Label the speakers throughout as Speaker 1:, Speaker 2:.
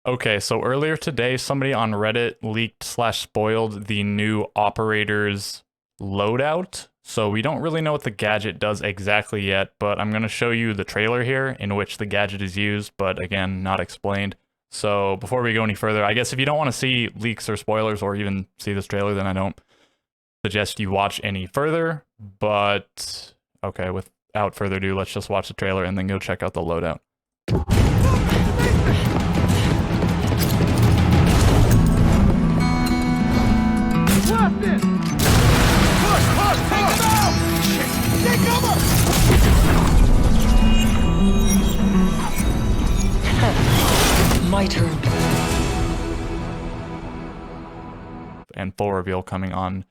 Speaker 1: Okay, so earlier today, somebody on Reddit leaked slash spoiled the new operator's loadout. So we don't really know what the gadget does exactly yet, but I'm going to show you the trailer here in which the gadget is used, but again, not explained. So before we go any further, I guess if you don't want to see leaks or spoilers or even see this trailer, then I don't suggest you watch any further. But okay, without further ado, let's just watch the trailer and then go check out the loadout.
Speaker 2: My turn.
Speaker 1: And full reveal coming on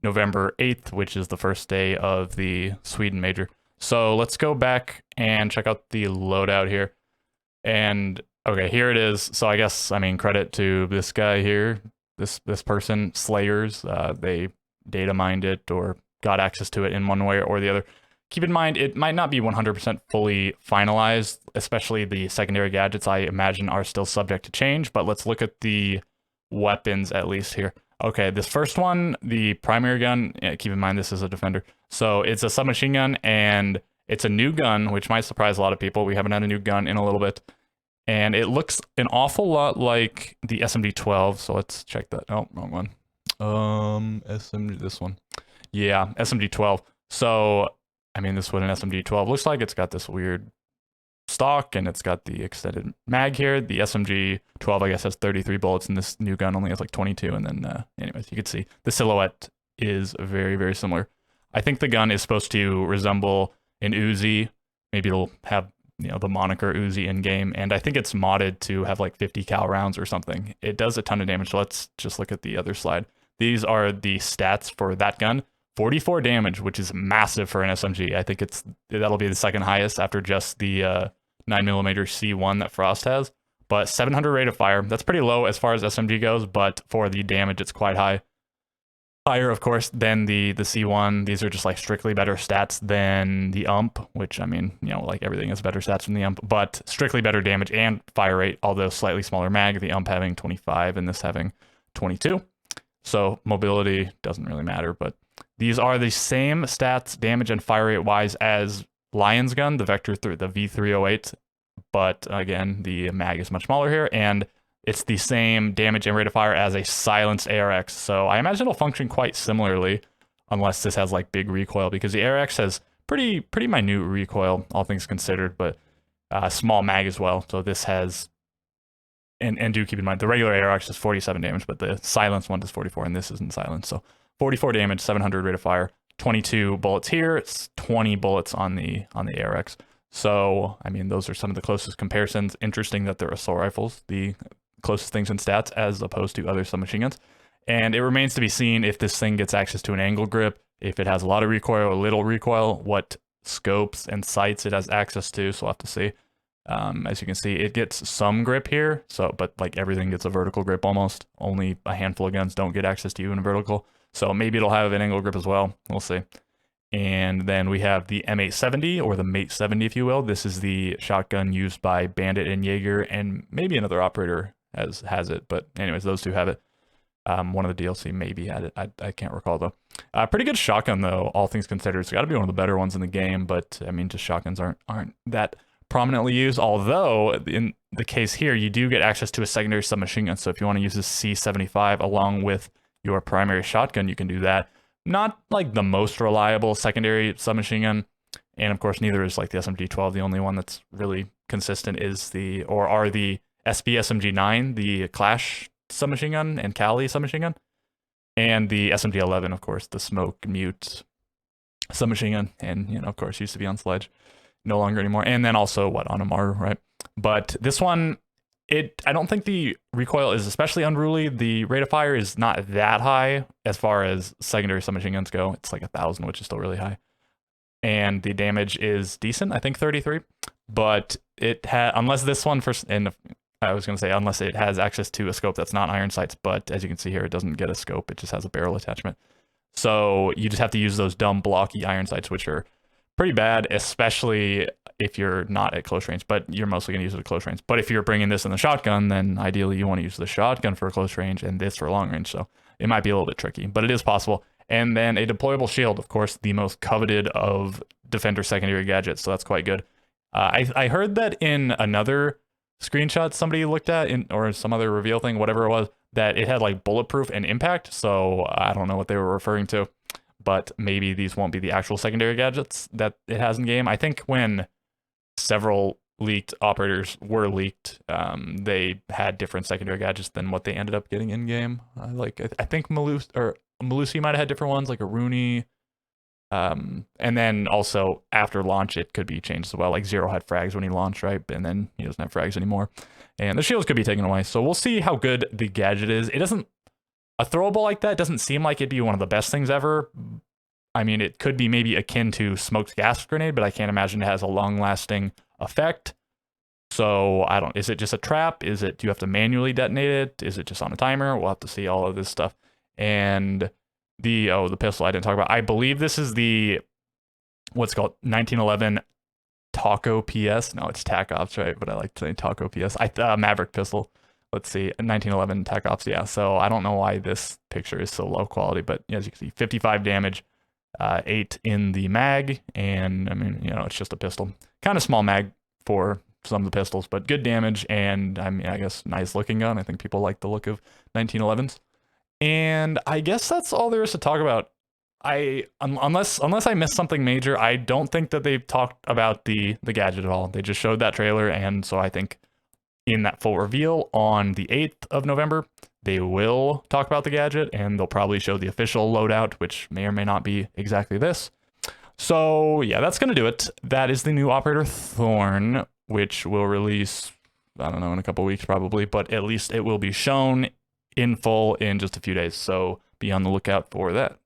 Speaker 1: November 8th, which is the first day of the Sweden major. So let's go back and check out the loadout here. And okay, here it is. So I guess, I mean, credit to this guy here, this person, Slayers. They data mined it or got access to it in one way or the other. Keep in mind, it might not be 100% fully finalized, especially the secondary gadgets, I imagine, are still subject to change. But let's look at the weapons at least here. Okay, this first one, the primary gun, keep in mind this is a defender. So it's a submachine gun, and it's a new gun, which might surprise a lot of people. We haven't had a new gun in a little bit. And it looks an awful lot like the SMG-12. So let's check that. Oh, wrong one. SMG, this one. Yeah, SMG-12. So, I mean, this is what an SMG-12 looks like. It's got this weird stock, and it's got the extended mag here. The SMG-12, I guess, has 33 bullets, and this new gun only has like 22. And then, anyways, you can see the silhouette is very, very similar. I think the gun is supposed to resemble an Uzi. Maybe it'll have, you know, the moniker Uzi in game, and I think it's modded to have like 50 cal rounds or something. It does a ton of damage. So let's just look at the other slide. These are the stats for that gun. 44 damage, which is massive for an SMG. I think that'll be the second highest after just the 9mm C1 that Frost has. But 700 rate of fire, that's pretty low as far as SMG goes, but for the damage, it's quite high. Higher, of course, than the C1. These are just like strictly better stats than the UMP, which, I mean, you know, like everything is better stats than the UMP, but strictly better damage and fire rate, although slightly smaller mag, the UMP having 25 and this having 22. So mobility doesn't really matter, but these are the same stats, damage and fire rate wise as Lion's gun, the the V308, but again, the mag is much smaller here, and it's the same damage and rate of fire as a silenced ARX. So I imagine it'll function quite similarly, unless this has like big recoil, because the ARX has pretty minute recoil, all things considered, but small mag as well. So this has, and do keep in mind, the regular ARX is 47 damage, but the silenced one does 44, and this isn't silenced. So 44 damage, 700 rate of fire, 22 bullets here. It's 20 bullets on the ARX. So, I mean, those are some of the closest comparisons. Interesting that they're assault rifles, the closest things in stats, as opposed to other submachine guns. And it remains to be seen if this thing gets access to an angle grip, if it has a lot of recoil or little recoil, what scopes and sights it has access to. So we'll have to see. As you can see, it gets some grip here. So, but like everything gets a vertical grip almost. Only a handful of guns don't get access to even vertical. So maybe it'll have an angle grip as well. We'll see. And then we have the M870, or the Mate 70, if you will. This is the shotgun used by Bandit and Jaeger, and maybe another operator has it. But anyways, those two have it. One of the DLC maybe had it. I can't recall, though. Pretty good shotgun, though, all things considered. It's got to be one of the better ones in the game. But, I mean, just shotguns aren't that prominently used. Although, in the case here, you do get access to a secondary submachine gun. So if you want to use this C75 along with your primary shotgun, you can do that. Not like the most reliable secondary submachine gun, and of course neither is like the SMG-12. The only one that's really consistent is the SB SMG-9, the Clash submachine gun and Kali submachine gun, and the SMG-11, of course, the Smoke Mute submachine gun, and you know, of course, used to be on Sledge, no longer anymore, and then also on Amaru, right? But this one, I don't think the recoil is especially unruly. The rate of fire is not that high as far as secondary submachine guns go. It's like 1,000, which is still really high. And the damage is decent, I think 33. But it unless this one I was going to say, unless it has access to a scope that's not iron sights, but as you can see here, it doesn't get a scope. It just has a barrel attachment. So you just have to use those dumb blocky iron sights, which are pretty bad, especially if you're not at close range, but you're mostly going to use it at close range. But if you're bringing this in the shotgun, then ideally you want to use the shotgun for close range and this for long range. So it might be a little bit tricky, but it is possible. And then a deployable shield, of course, the most coveted of Defender secondary gadgets. So that's quite good. I heard that in another screenshot somebody looked at, or some other reveal thing, whatever it was, that it had like bulletproof and impact. So I don't know what they were referring to, but maybe these won't be the actual secondary gadgets that it has in game. I think when several leaked operators were leaked, they had different secondary gadgets than what they ended up getting in game. I think Malusi might have had different ones, like a Rooney. And then also after launch, it could be changed as well. Like Zero had frags when he launched, right? And then he doesn't have frags anymore. And the shields could be taken away. So we'll see how good the gadget is. It doesn't, a throwable like that doesn't seem like it'd be one of the best things ever. I mean, it could be maybe akin to smoked gas grenade, but I can't imagine it has a long lasting effect. So is it just a trap? Do you have to manually detonate it? Is it just on a timer? We'll have to see all of this stuff. And the pistol I didn't talk about. I believe this is the, what's called 1911 Taco PS. No, it's TAC Ops, right? But I like to say Taco PS. Maverick pistol. Let's see, 1911 TAC Ops. Yeah. So I don't know why this picture is so low quality, but as you can see, 55 damage, 8 in the mag, and I mean, it's just a pistol. Kind of small mag for some of the pistols, but good damage, and I mean, I guess nice looking gun. I think people like the look of 1911s. And I guess that's all there is to talk about. Unless I missed something major, I don't think that they've talked about the gadget at all. They just showed that trailer, and so I think in that full reveal on the 8th of November, they will talk about the gadget, and they'll probably show the official loadout, which may or may not be exactly this. So yeah, that's gonna do it. That is the new operator Thorn, which will release, I don't know, in a couple weeks probably, but at least it will be shown in full in just a few days. So be on the lookout for that.